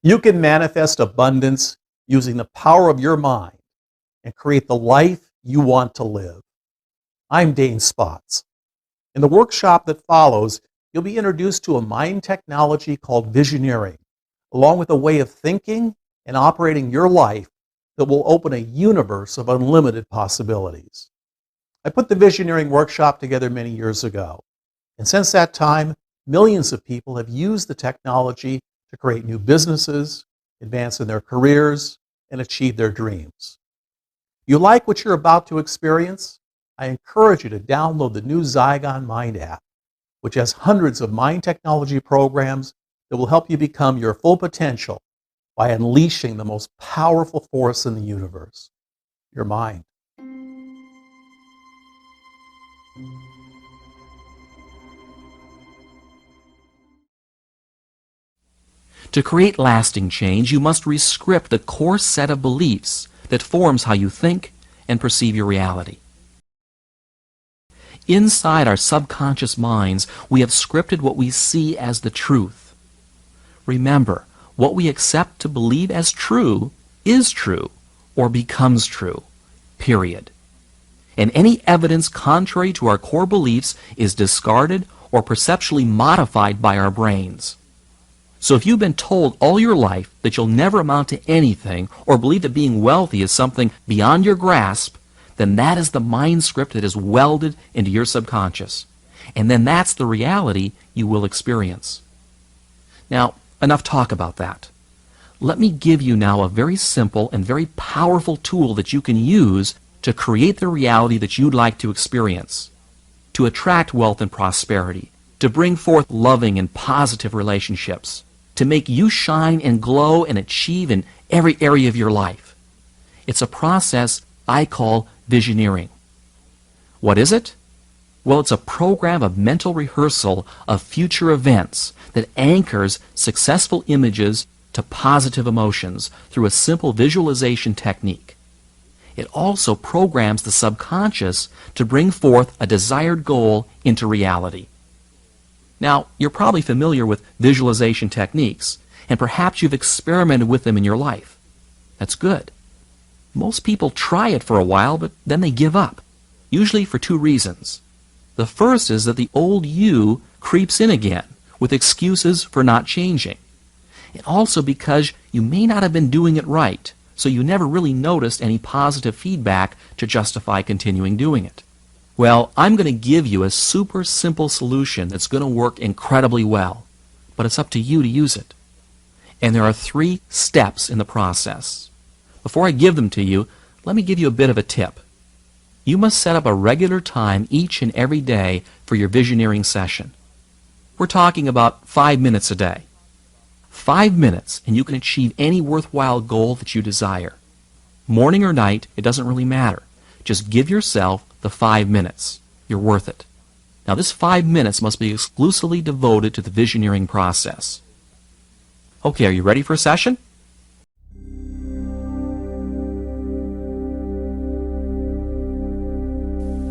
You can manifest abundance using the power of your mind and create the life you want to live. I'm Dane Spots. In the workshop that follows, you'll be introduced to a mind technology called Visioneering, along with a way of thinking and operating your life that will open a universe of unlimited possibilities. I put the Visioneering workshop together many years ago, and since that time, millions of people have used the technology to create new businesses, advance in their careers, and achieve their dreams. You like what you're about to experience? I encourage you to download the new Zygon Mind app, which has hundreds of mind technology programs that will help you become your full potential by unleashing the most powerful force in the universe, your mind. To create lasting change, you must rescript the core set of beliefs that forms how you think and perceive your reality. Inside our subconscious minds, we have scripted what we see as the truth. Remember, what we accept to believe as true is true or becomes true, period. And any evidence contrary to our core beliefs is discarded or perceptually modified by our brains. So if you've been told all your life that you'll never amount to anything or believe that being wealthy is something beyond your grasp, then that is the mind script that is welded into your subconscious. And then that's the reality you will experience. Now, enough talk about that. Let me give you now a very simple and very powerful tool that you can use to create the reality that you'd like to experience, to attract wealth and prosperity, to bring forth loving and positive relationships, to make you shine and glow and achieve in every area of your life. It's a process I call visioneering. What is it? Well, it's a program of mental rehearsal of future events that anchors successful images to positive emotions through a simple visualization technique. It also programs the subconscious to bring forth a desired goal into reality. Now, you're probably familiar with visualization techniques, and perhaps you've experimented with them in your life. That's good. Most people try it for a while, but then they give up, usually for two reasons. The first is that the old you creeps in again with excuses for not changing. And also because you may not have been doing it right, so you never really noticed any positive feedback to justify continuing doing it. Well, I'm going to give you a super simple solution that's going to work incredibly well, but it's up to you to use it. And there are 3 steps in the process. Before I give them to you, let me give you a bit of a tip. You must set up a regular time each and every day for your visioneering session. We're talking about 5 minutes a day. 5 minutes, and you can achieve any worthwhile goal that you desire. Morning or night, it doesn't really matter. Just give yourself the 5 minutes. You're worth it. Now, this 5 minutes must be exclusively devoted to the visioneering process. Okay, are you ready for a session?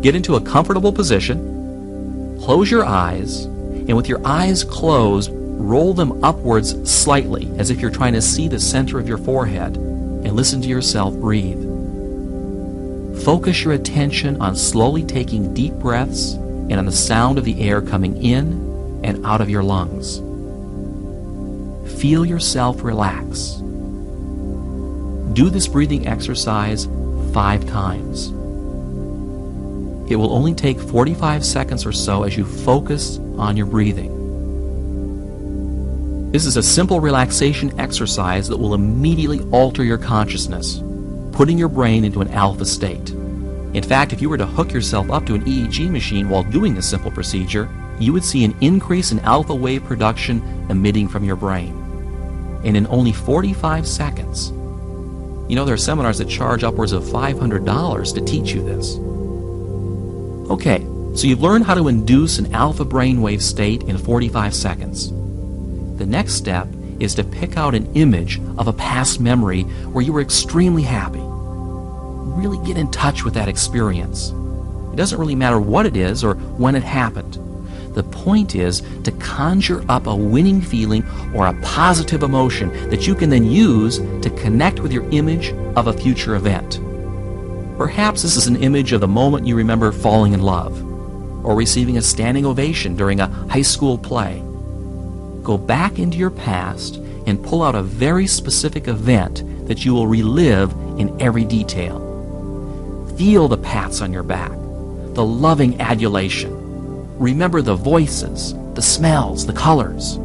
Get into a comfortable position, close your eyes, and with your eyes closed, roll them upwards slightly as if you're trying to see the center of your forehead, and listen to yourself breathe. Focus your attention on slowly taking deep breaths and on the sound of the air coming in and out of your lungs. Feel yourself relax. Do this breathing exercise 5 times. It will only take 45 seconds or so as you focus on your breathing. This is a simple relaxation exercise that will immediately alter your consciousness, putting your brain into an alpha state. In fact, if you were to hook yourself up to an EEG machine while doing this simple procedure, you would see an increase in alpha wave production emitting from your brain. And in only 45 seconds. You know, there are seminars that charge upwards of $500 to teach you this. Okay, so you've learned how to induce an alpha brainwave state in 45 seconds. The next step is to pick out an image of a past memory where you were extremely happy. Really get in touch with that experience. It doesn't really matter what it is or when it happened. The point is to conjure up a winning feeling or a positive emotion that you can then use to connect with your image of a future event. Perhaps this is an image of the moment you remember falling in love, or receiving a standing ovation during a high school play. Go back into your past and pull out a very specific event that you will relive in every detail. Feel the pats on your back, the loving adulation. Remember the voices, the smells, the colors.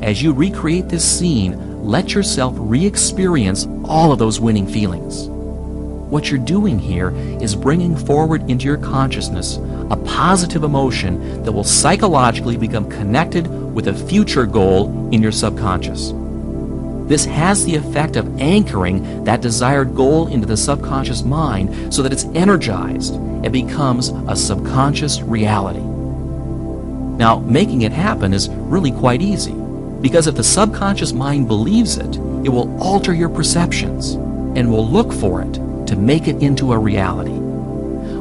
As you recreate this scene, let yourself re-experience all of those winning feelings. What you're doing here is bringing forward into your consciousness a positive emotion that will psychologically become connected with a future goal in your subconscious. This has the effect of anchoring that desired goal into the subconscious mind so that it's energized and becomes a subconscious reality. Now, making it happen is really quite easy, because if the subconscious mind believes it, it will alter your perceptions and will look for it to make it into a reality.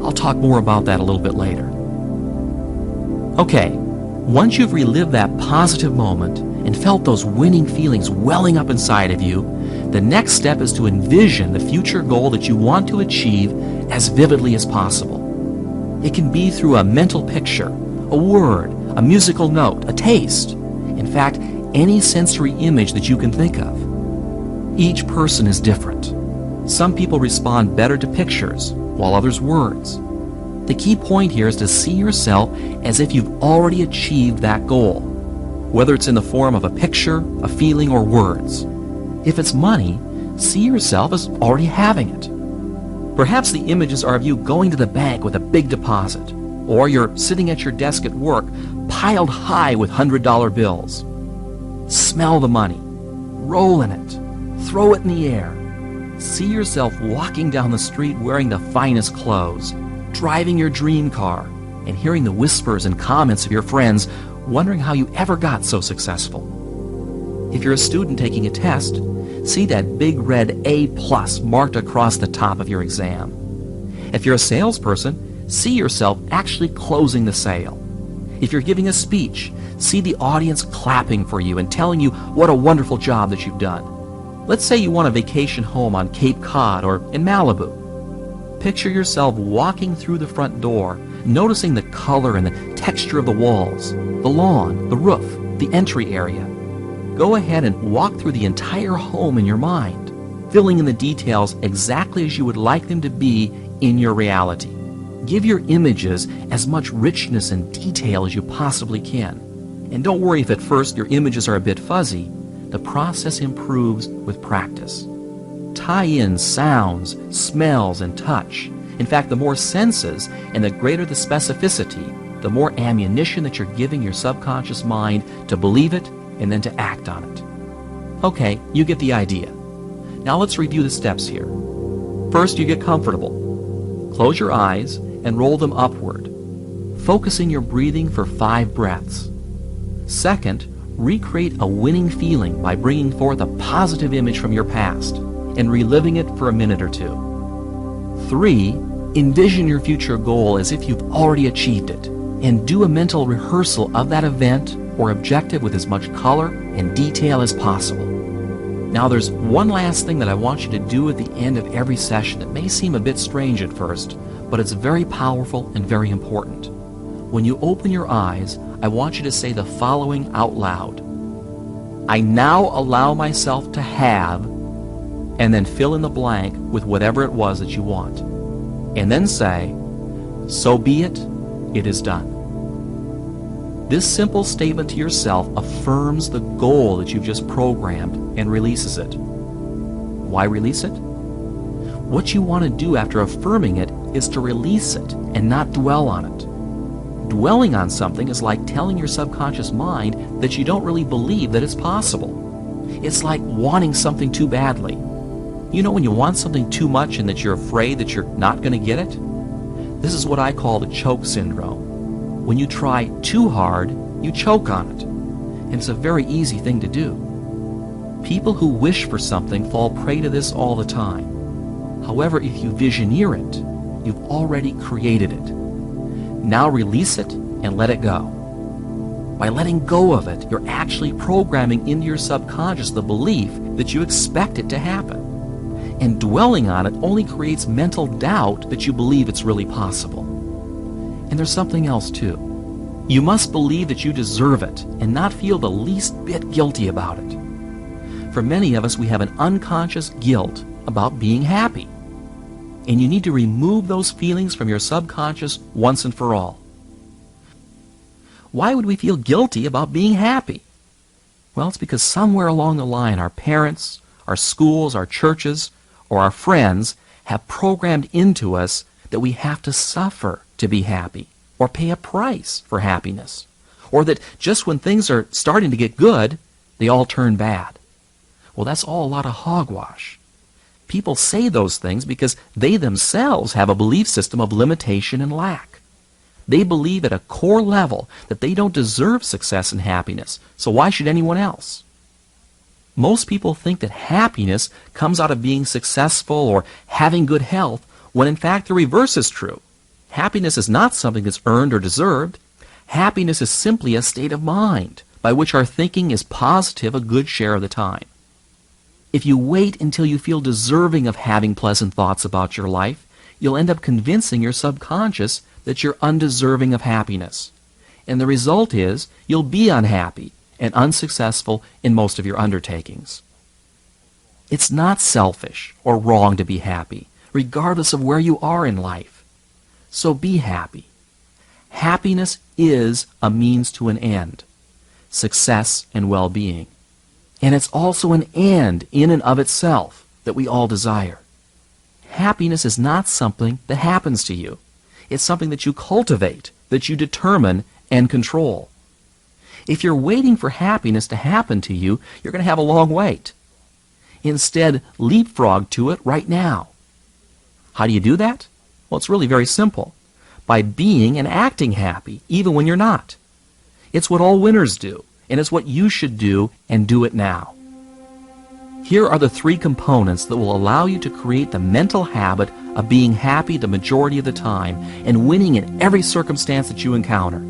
I'll talk more about that a little bit later. Okay, once you've relived that positive moment and felt those winning feelings welling up inside of you, the next step is to envision the future goal that you want to achieve as vividly as possible. It can be through a mental picture, a word, a musical note, a taste. In fact, any sensory image that you can think of. Each person is different. Some people respond better to pictures, while others words. The key point here is to see yourself as if you've already achieved that goal, whether it's in the form of a picture, a feeling, or words. If it's money, see yourself as already having it. Perhaps the images are of you going to the bank with a big deposit, or you're sitting at your desk at work piled high with $100 bills. Smell the money, roll in it, throw it in the air. See yourself walking down the street wearing the finest clothes, driving your dream car, and hearing the whispers and comments of your friends, wondering how you ever got so successful. If you're a student taking a test, see that big red A+ marked across the top of your exam. If you're a salesperson, see yourself actually closing the sale. If you're giving a speech, see the audience clapping for you and telling you what a wonderful job that you've done. Let's say you want a vacation home on Cape Cod or in Malibu. Picture yourself walking through the front door, noticing the color and the texture of the walls, the lawn, the roof, the entry area. Go ahead and walk through the entire home in your mind, filling in the details exactly as you would like them to be in your reality. Give your images as much richness and detail as you possibly can. And don't worry if at first your images are a bit fuzzy. The process improves with practice. Tie in sounds, smells, and touch. In fact, the more senses and the greater the specificity, the more ammunition that you're giving your subconscious mind to believe it and then to act on it. Okay, you get the idea. Now let's review the steps here. First, you get comfortable. Close your eyes and roll them upward, focusing your breathing for 5 breaths. Second, recreate a winning feeling by bringing forth a positive image from your past and reliving it for a minute or 2. 3, envision your future goal as if you've already achieved it, and do a mental rehearsal of that event or objective with as much color and detail as possible. Now there's one last thing that I want you to do at the end of every session that may seem a bit strange at first, but it's very powerful and very important. When you open your eyes, I want you to say the following out loud. I now allow myself to have, and then fill in the blank with whatever it was that you want. And then say, so be it, it is done. This simple statement to yourself affirms the goal that you've just programmed and releases it. Why release it? What you want to do after affirming it is to release it and not dwell on it. Dwelling on something is like telling your subconscious mind that you don't really believe that it's possible. It's like wanting something too badly. You know when you want something too much and that you're afraid that you're not going to get it? This is what I call the choke syndrome. When you try too hard, you choke on it. And it's a very easy thing to do. People who wish for something fall prey to this all the time. However, if you visioneer it, you've already created it. Now release it and let it go. By letting go of it, you're actually programming into your subconscious the belief that you expect it to happen. And dwelling on it only creates mental doubt that you believe it's really possible. And there's something else too. You must believe that you deserve it and not feel the least bit guilty about it. For many of us, we have an unconscious guilt about being happy. And you need to remove those feelings from your subconscious once and for all. Why would we feel guilty about being happy? Well, it's because somewhere along the line our parents, our schools, our churches, or our friends have programmed into us that we have to suffer to be happy, or pay a price for happiness, or that just when things are starting to get good, they all turn bad. Well, that's all a lot of hogwash. People say those things because they themselves have a belief system of limitation and lack. They believe at a core level that they don't deserve success and happiness, so why should anyone else? Most people think that happiness comes out of being successful or having good health, when in fact the reverse is true. Happiness is not something that's earned or deserved. Happiness is simply a state of mind by which our thinking is positive a good share of the time. If you wait until you feel deserving of having pleasant thoughts about your life, you'll end up convincing your subconscious that you're undeserving of happiness. And the result is you'll be unhappy and unsuccessful in most of your undertakings. It's not selfish or wrong to be happy, regardless of where you are in life. So be happy. Happiness is a means to an end, success and well-being. And it's also an end in and of itself that we all desire. Happiness is not something that happens to you. It's something that you cultivate, that you determine and control. If you're waiting for happiness to happen to you, you're going to have a long wait. Instead, leapfrog to it right now. How do you do that? Well, it's really very simple. By being and acting happy, even when you're not. It's what all winners do, and it's what you should do, and do it now. Here are the 3 components that will allow you to create the mental habit of being happy the majority of the time and winning in every circumstance that you encounter.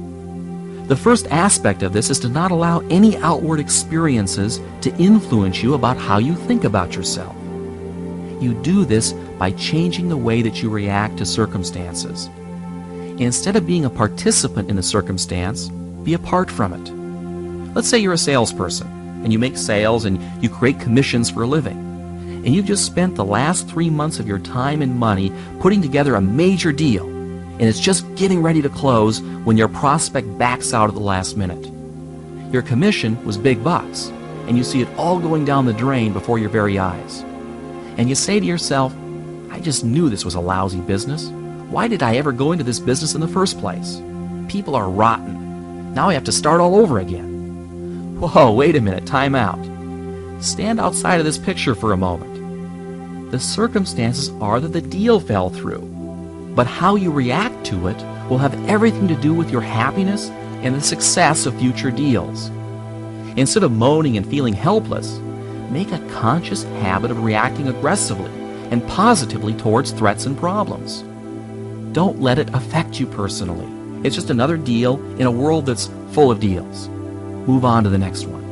The first aspect of this is to not allow any outward experiences to influence you about how you think about yourself. You do this by changing the way that you react to circumstances. Instead of being a participant in the circumstance, be apart from it. Let's say you're a salesperson, and you make sales and you create commissions for a living. And you've just spent the last 3 months of your time and money putting together a major deal, and it's just getting ready to close when your prospect backs out at the last minute. Your commission was big bucks, and you see it all going down the drain before your very eyes. And you say to yourself, I just knew this was a lousy business. Why did I ever go into this business in the first place? People are rotten. Now I have to start all over again. Whoa, wait a minute, time out. Stand outside of this picture for a moment. The circumstances are that the deal fell through, but how you react to it will have everything to do with your happiness and the success of future deals. Instead of moaning and feeling helpless, make a conscious habit of reacting aggressively and positively towards threats and problems. Don't let it affect you personally. It's just another deal in a world that's full of deals. Move on to the next one.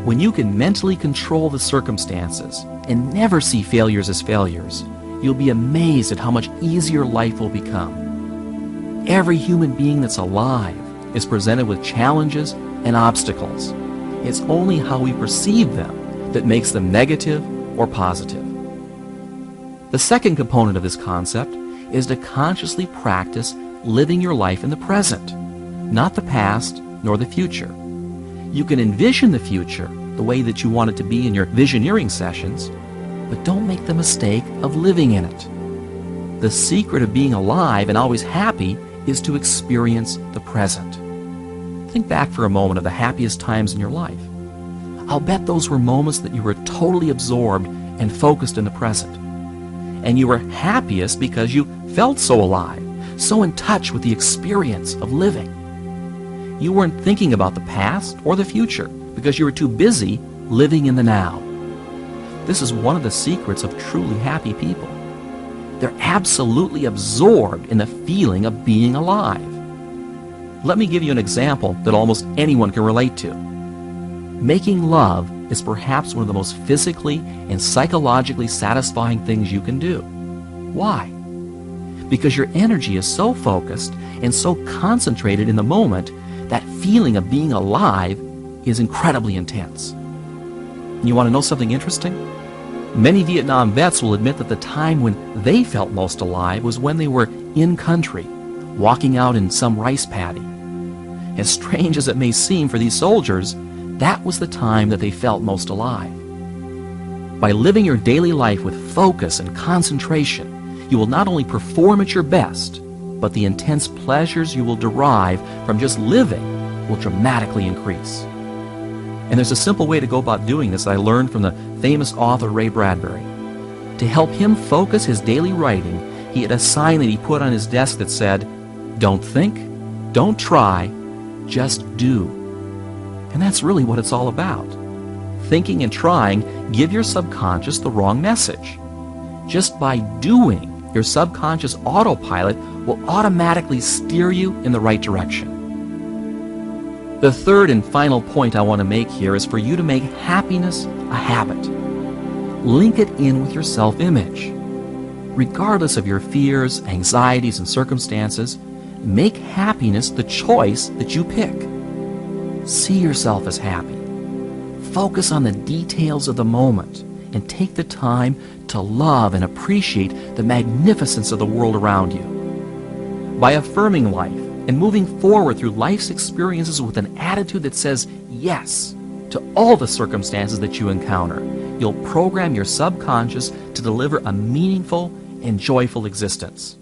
When you can mentally control the circumstances and never see failures as failures, you'll be amazed at how much easier life will become. Every human being that's alive is presented with challenges and obstacles. It's only how we perceive them that makes them negative or positive. The second component of this concept is to consciously practice living your life in the present, not the past nor the future. You can envision the future the way that you want it to be in your visioneering sessions, but don't make the mistake of living in it. The secret of being alive and always happy is to experience the present. Think back for a moment of the happiest times in your life. I'll bet those were moments that you were totally absorbed and focused in the present. And you were happiest because you felt so alive, so in touch with the experience of living. You weren't thinking about the past or the future because you were too busy living in the now. This is one of the secrets of truly happy people. They're absolutely absorbed in the feeling of being alive. Let me give you an example that almost anyone can relate to. Making love is perhaps one of the most physically and psychologically satisfying things you can do. Why? Because your energy is so focused and so concentrated in the moment, that feeling of being alive is incredibly intense. And you want to know something interesting? Many Vietnam vets will admit that the time when they felt most alive was when they were in country, walking out in some rice paddy. As strange as it may seem for these soldiers, that was the time that they felt most alive. By living your daily life with focus and concentration, you will not only perform at your best, but the intense pleasures you will derive from just living will dramatically increase. And there's a simple way to go about doing this that I learned from the famous author Ray Bradbury. To help him focus his daily writing, he had a sign that he put on his desk that said, "Don't think, don't try, just do." And that's really what it's all about. Thinking and trying give your subconscious the wrong message. Just by doing, your subconscious autopilot will automatically steer you in the right direction. The third and final point I want to make here is for you to make happiness a habit. Link it in with your self-image. Regardless of your fears, anxieties, and circumstances, make happiness the choice that you pick. See yourself as happy. Focus on the details of the moment and take the time to love and appreciate the magnificence of the world around you. By affirming life and moving forward through life's experiences with an attitude that says yes to all the circumstances that you encounter, you'll program your subconscious to deliver a meaningful and joyful existence.